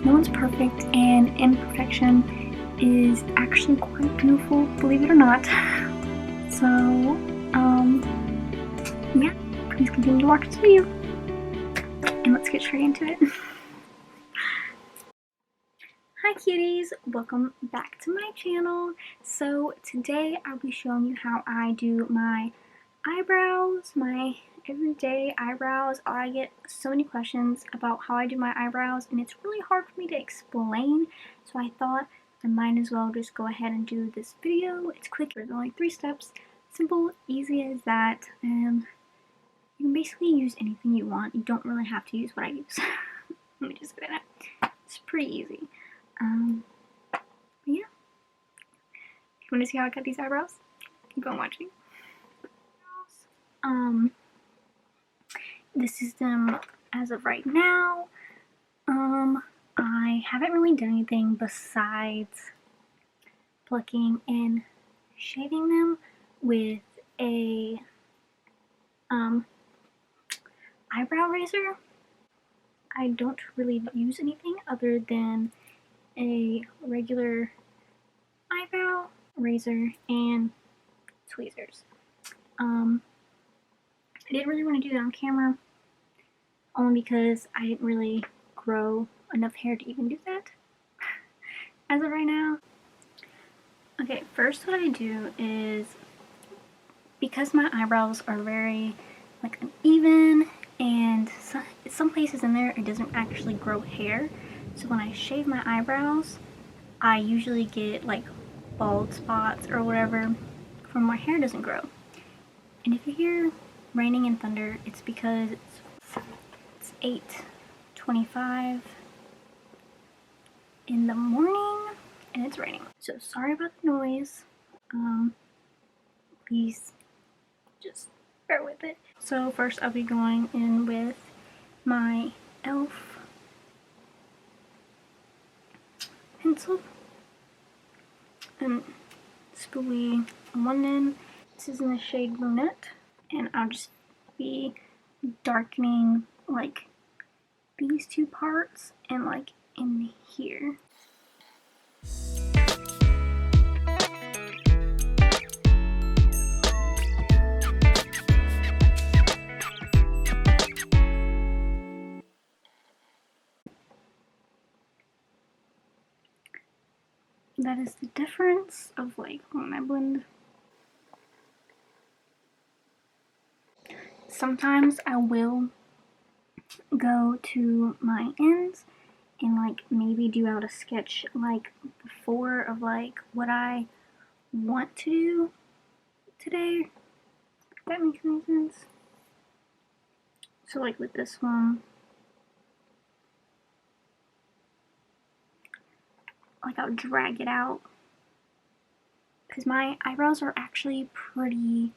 no one's perfect, and imperfection is actually quite beautiful, believe it or not. So, yeah, please continue to watch this video, and let's get straight into it. Hi cuties, welcome back to my channel. So today I'll be showing you how I do my eyebrows, my everyday eyebrows. I get so many questions about how I do my eyebrows, and it's really hard for me to explain, so I thought I might as well just go ahead and do this video. It's quick, there's only 3 steps, simple, easy as that, and you can basically use anything you want. You don't really have to use what I use. Let me just get it out. It's pretty easy. Yeah. If you want to see how I cut these eyebrows, keep on watching. This is them as of right now. I haven't really done anything besides plucking and shaving them with a eyebrow razor. I don't really use anything other than a regular eyebrow razor and tweezers. I didn't really want to do that on camera, only because I didn't really grow enough hair to even do that as of right now. Okay, first what I do is, because my eyebrows are very like uneven, and some places in there it doesn't actually grow hair, so when I shave my eyebrows I usually get like bald spots or whatever from where hair doesn't grow. And if you hear raining and thunder, it's because it's 8:25 in the morning and it's raining. So sorry about the noise. Please just bear with it. So first I'll be going in with my e.l.f. pencil and spoolie on one end. This is in the shade Brunette, and I'll just be darkening like these 2 parts and like in here. That is the difference of like when I blend. Sometimes I will go to my ends and like maybe do out a sketch like before of like what I want to do today, if that makes any sense. So like with this one, like I'll drag it out because my eyebrows are actually pretty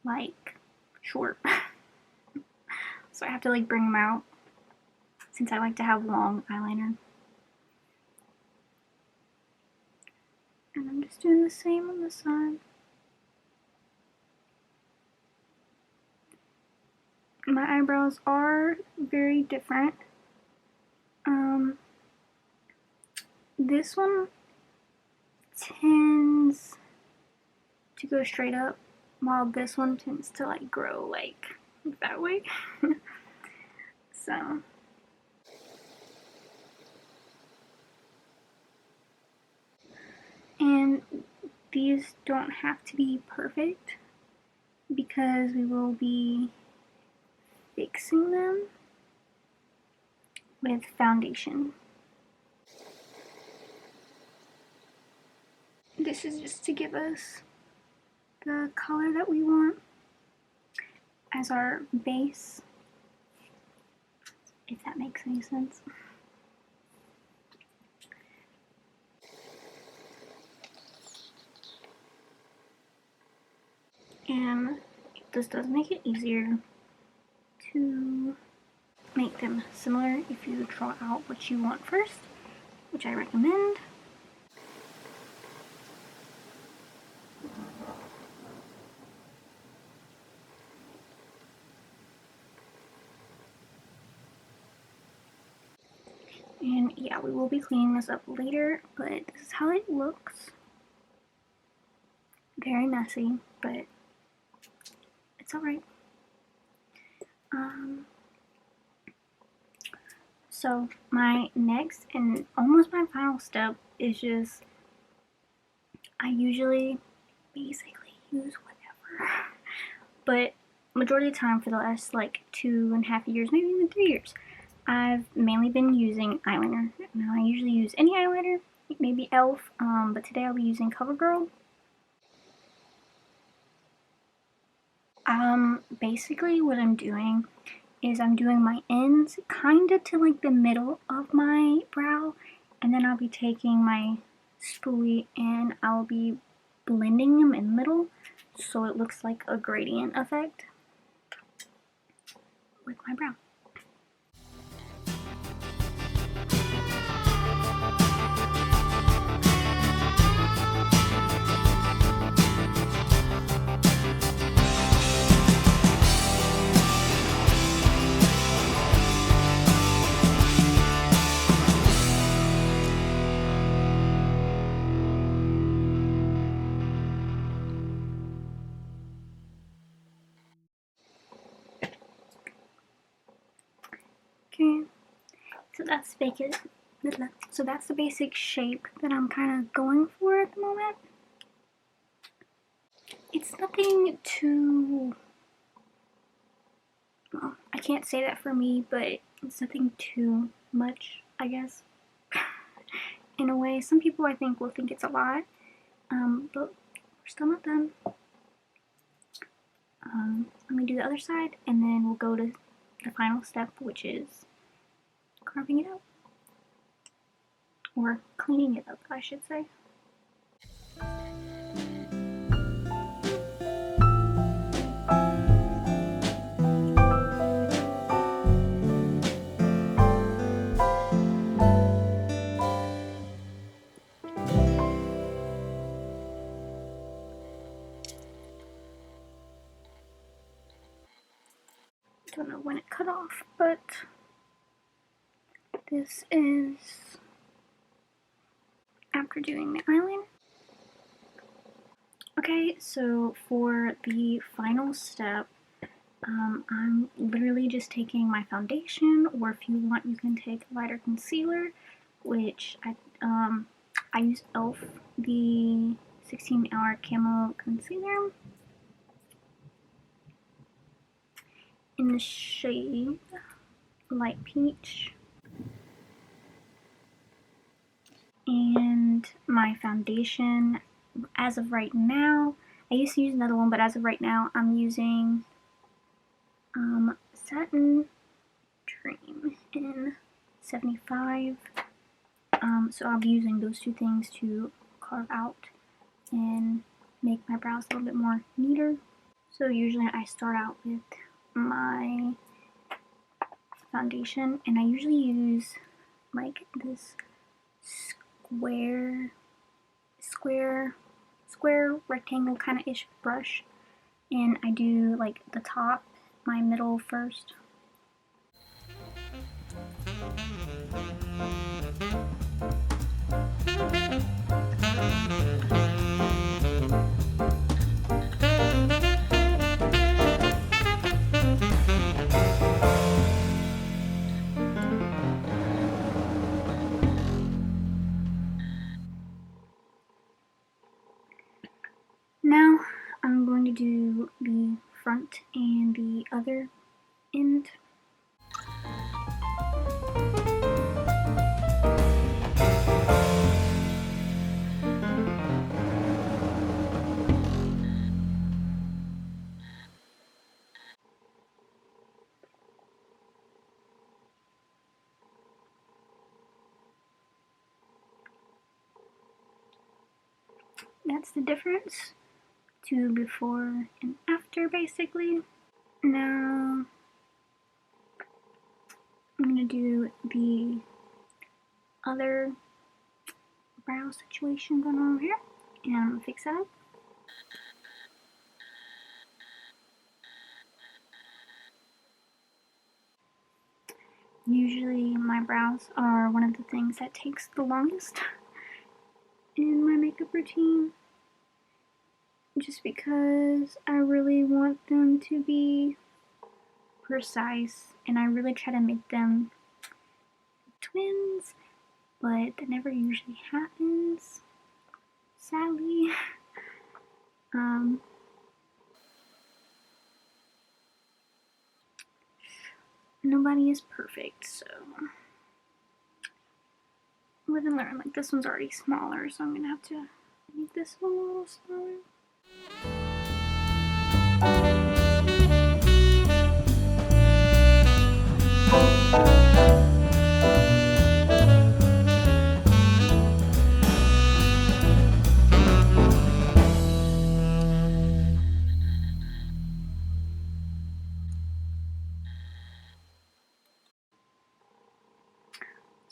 like short. So I have to like bring them out since I like to have long eyeliner. And I'm just doing the same on the side. My eyebrows are very different. This one tends to go straight up, while this one tends to like grow like that way. So and these don't have to be perfect because we will be fixing them with foundation. This is just to give us the color that we want as our base, if that makes any sense. And this does make it easier to make them similar if you draw out what you want first, which I recommend. And yeah, we will be cleaning this up later, but this is how it looks. Very messy, but it's alright. So my next and almost my final step is just, I usually basically use whatever, but majority of the time for the last like 2.5 years, maybe even 3 years, I've mainly been using eyeliner. Now I usually use any eyeliner, maybe e.l.f., but today I'll be using CoverGirl. Basically what I'm doing is I'm doing my ends kinda to like the middle of my brow, and then I'll be taking my spoolie and I'll be blending them in the middle so it looks like a gradient effect with my brow. Okay, so that's the basic shape that I'm kind of going for at the moment. It's nothing too, well, I can't say that for me, but it's nothing too much, I guess. In a way, some people I think will think it's a lot, but we're still not done. Let me do the other side, and then we'll go to the final step, which is carving it out. Or cleaning it up, I should say. Don't know when it cut off, but this is after doing the eyeliner. Okay, so for the final step, I'm literally just taking my foundation, or if you want, you can take a lighter concealer, which I use e.l.f. the 16-hour camo concealer in the shade light peach. And my foundation, as of right now, I used to use another one, but as of right now, I'm using Satin Dream in 75. So I'll be using those two things to carve out and make my brows a little bit more neater. So usually I start out with my foundation, and I usually use like this square rectangle kind of ish brush, and I do like the top, my middle first. Now I'm going to do the front and the other end. That's the difference to before and after, basically. Now I'm gonna do the other brow situation going on over here, and I'm gonna fix that up. Usually my brows are one of the things that takes the longest in my makeup routine, just because I really want them to be precise, and I really try to make them twins, but that never usually happens, sadly. Nobody is perfect, so live and learn. Like, this one's already smaller, so I'm gonna have to make this one a little smaller.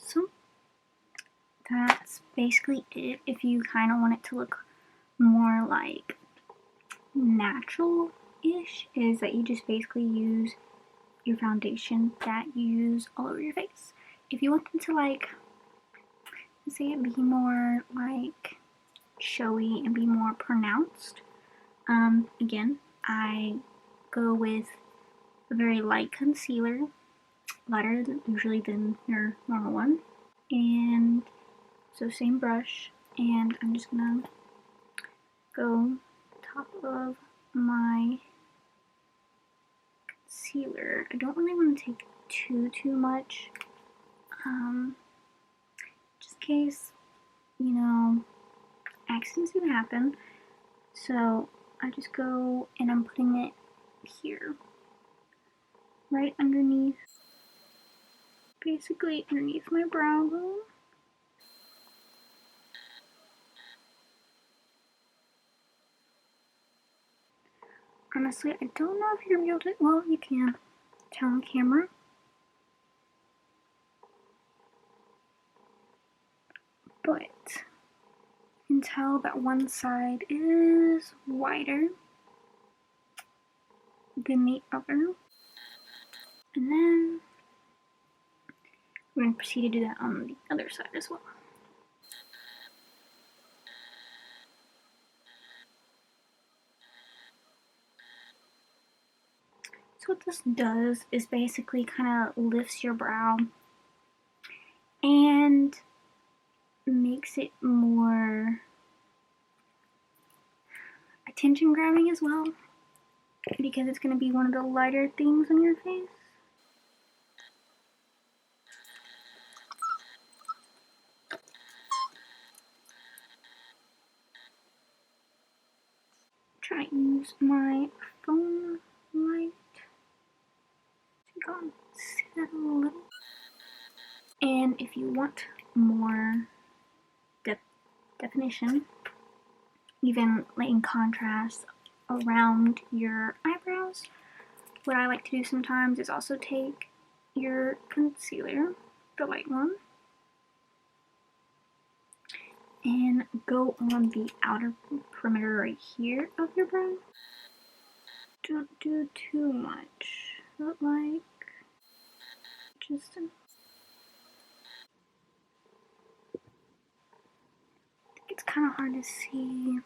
So that's basically it. If you kind of want it to look more like natural-ish, is that you just basically use your foundation that you use all over your face. If you want them to, like, say it be more like showy and be more pronounced, again, I go with a very light concealer, lighter usually than your normal one, and so same brush, and I'm just gonna go top of my concealer. I don't really want to take too much, just in case, you know, accidents do happen. So I just go and I'm putting it here, right underneath, basically underneath my brow bone. Honestly, I don't know if you're gonna be able to, well, you can tell on camera, but you can tell that one side is wider than the other. And then we're going to proceed to do that on the other side as well. So what this does is basically kind of lifts your brow and makes it more attention grabbing as well, because it's going to be one of the lighter things on your face. Try to use my phone light to go and see that a little. And if you want more definition, even in contrast around your eyebrows, what I like to do sometimes is also take your concealer, the light one, and go on the outer perimeter right here of your brow. Don't do too much, but like just it's kind of hard to see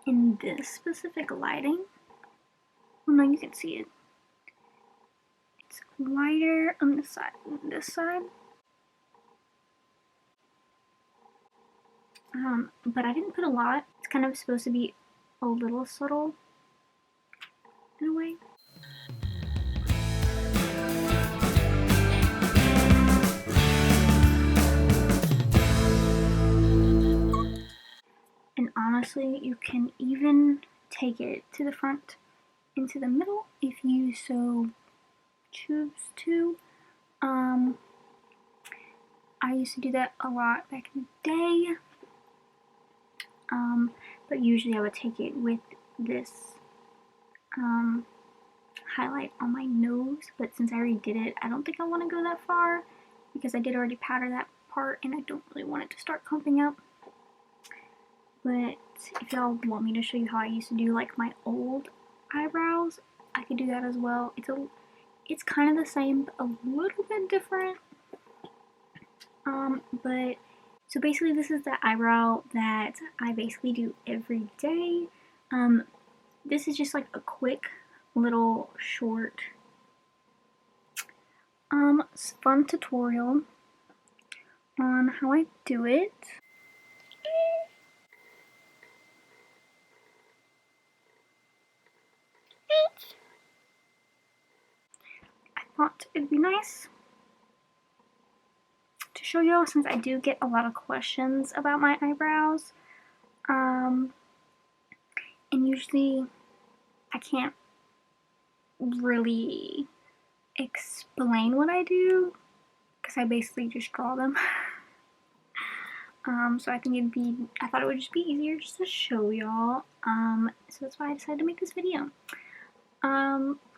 in this specific lighting. Well, no, you can see it. It's wider on this side. But I didn't put a lot. It's kind of supposed to be a little subtle in a way. And honestly, you can even take it to the front, into the middle, if you so choose to. I used to do that a lot back in the day. But usually I would take it with this highlight on my nose, but since I already did it, I don't think I want to go that far, because I did already powder that part and I don't really want it to start clumping up. But if y'all want me to show you how I used to do like my old eyebrows, I could do that as well. it's kind of the same, but a little bit different. But so basically this is the eyebrow that I basically do every day. This is just like a quick little short fun tutorial on how I do it. I thought it'd be nice to show y'all since I do get a lot of questions about my eyebrows. And usually I can't really explain what I do because I basically just draw them. So I thought it would just be easier just to show y'all. So that's why I decided to make this video.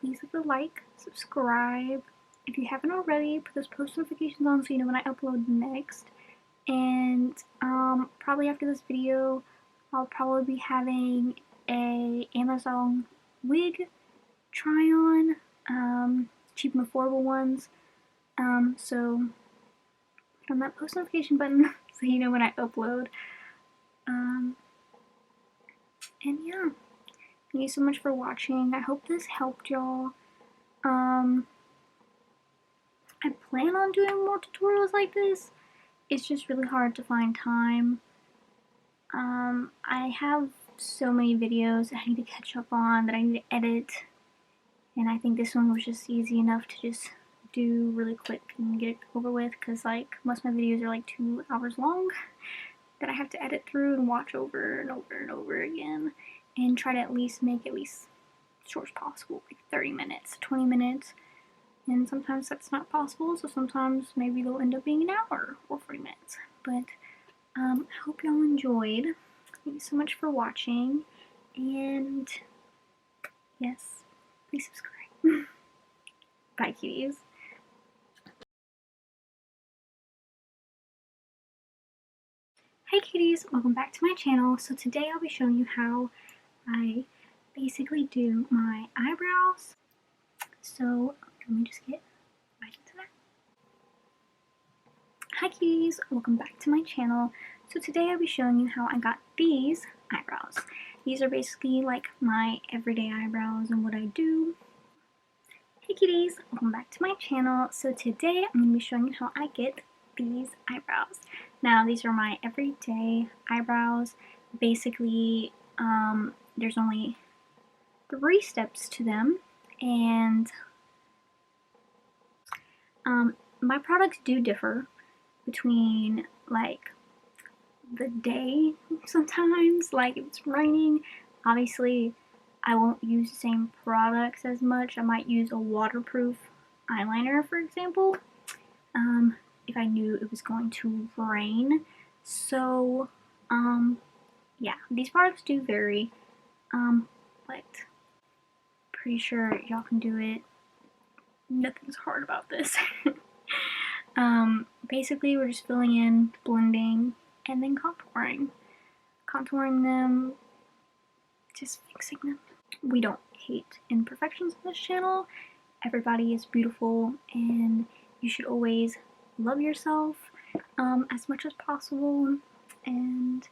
Please leave a like, subscribe. If you haven't already, put those post notifications on so you know when I upload next. And probably after this video, I'll probably be having a Amazon wig try on, cheap and affordable ones. So hit on that post notification button so you know when I upload. And yeah, thank you so much for watching. I hope this helped y'all. I plan on doing more tutorials like this. It's just really hard to find time. I have so many videos that I need to catch up on that I need to edit, and I think this one was just easy enough to just do really quick and get it over with, because like most of my videos are like 2 hours long that I have to edit through and watch over and over and over again, and try to at least make as short as possible, like 30 minutes, 20 minutes, and sometimes that's not possible, so sometimes maybe they'll end up being an hour or 40 minutes, but I hope y'all enjoyed. Thank you so much for watching, and yes, please subscribe. Bye, cuties. Hi cuties, welcome back to my channel. So today I'll be showing you how I basically do my eyebrows. So let me just get right into that. Hi cuties, welcome back to my channel. So today I'll be showing you how I got these eyebrows. These are basically like my everyday eyebrows and what I do. Hey cuties, welcome back to my channel. So today I'm going to be showing you how I get these eyebrows. Now these are my everyday eyebrows. Basically, there's only 3 steps to them, and my products do differ between like the day sometimes. Like if it's raining, obviously I won't use the same products as much. I might use a waterproof eyeliner, for example, if I knew it was going to rain. So yeah, these products do vary, but pretty sure y'all can do it. Nothing's hard about this. Basically we're just filling in, blending, and then contouring them, just fixing them. We don't hate imperfections on this channel. Everybody is beautiful, and you should always love yourself as much as possible, and